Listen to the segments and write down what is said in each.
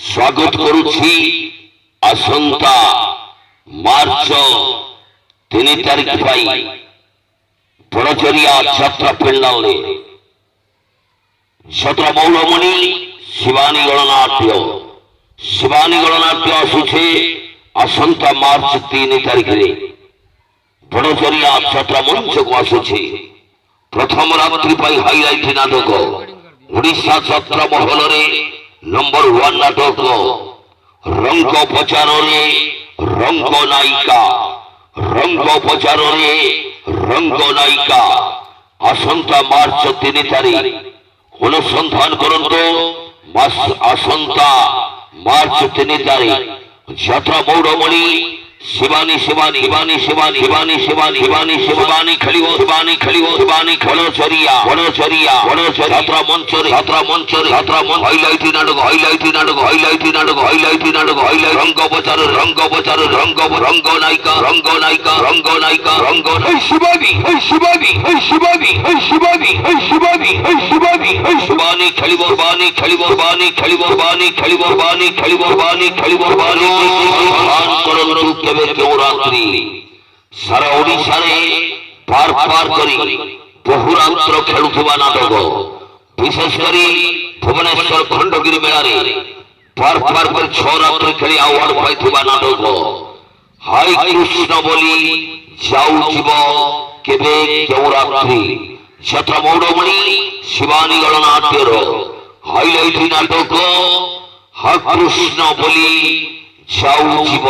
স্বাগত করুছি আসন্তা মার্চ 3 তারিখ পাই বড়চরিয়া যাত্রা পেন্ডালে যাত্রা মৌলমণি শিবানী গণনাट्य আসুছে আসন্তা মার্চ 3 তারিখে বড়চরিয়া যাত্রা মঞ্চକୁ আসুছে। প্রথম রাত্রি পাই হাইলাইট নাটক ওড়িশা যাত্রা মহলরে नंबर 1 नाटक रंग प्रचारे रंग नायिका आसंता मार्च 3 तारीख अनुसंधान करंतो आसंता मार्च 3 तारीख यात्रा मौड़मणि शिवानी शिवानी शिवानी शिवानी शिवानी शिवानी शिवानी शिवानी खलिवो शिवानी खलिवो शिवानी बड़चरिया बड़चरिया बड़चरिया यात्रा मंच हाइलाइट नाटक हाइलाइट नाटक हाइलाइट नाटक हाइलाइट नाटक हाइलाइट रंग प्रचार रंग नायिका हे शिवानी हे शिवानी हे शिवानी हे शिवानी हे शिवानी हे शिवानी हे शिवानी खलिवो शिवानी खलिवो शिवानी खलिवो शिवानी खलिवो शिवानी खलिवो शिवानी खलिवो शिवानी रात्रि सारा ओडिशा पार पार करी बहुरात्र खेलुवा नाटक विशेषकर भुवनेश्वर खंडगिरी मेला पार पार कर 6 रात्रि खेली अवार्ड पाई नाटक हाई कृष्ण बोली जाऊ जीव केबे केउ रात्रि यात्रा मौड़मणि शिवानी गणनाट्य हाइलाइट नाटक हा कृष्ण बोली जाऊ जीव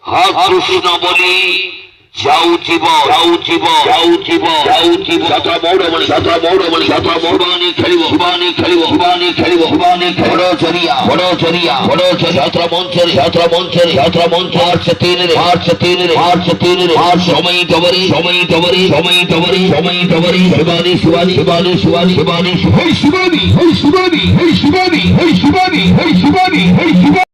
हा कृष्ण बोली जाऊ जीव यात्रा मौड़मणि शिवानी खेलिवो शिवानी खेलिवो शिवानी खेलिवो शिवानी बड़चरिया बड़चरिया यात्रा मंच मार्च 3 समय डबरी शिवानी शिवानी शिवानी शिवानी शिवानी हे शिवानी हे शिवानी हे शिवानी हे शिवानी हे शिवानी हे शिवानी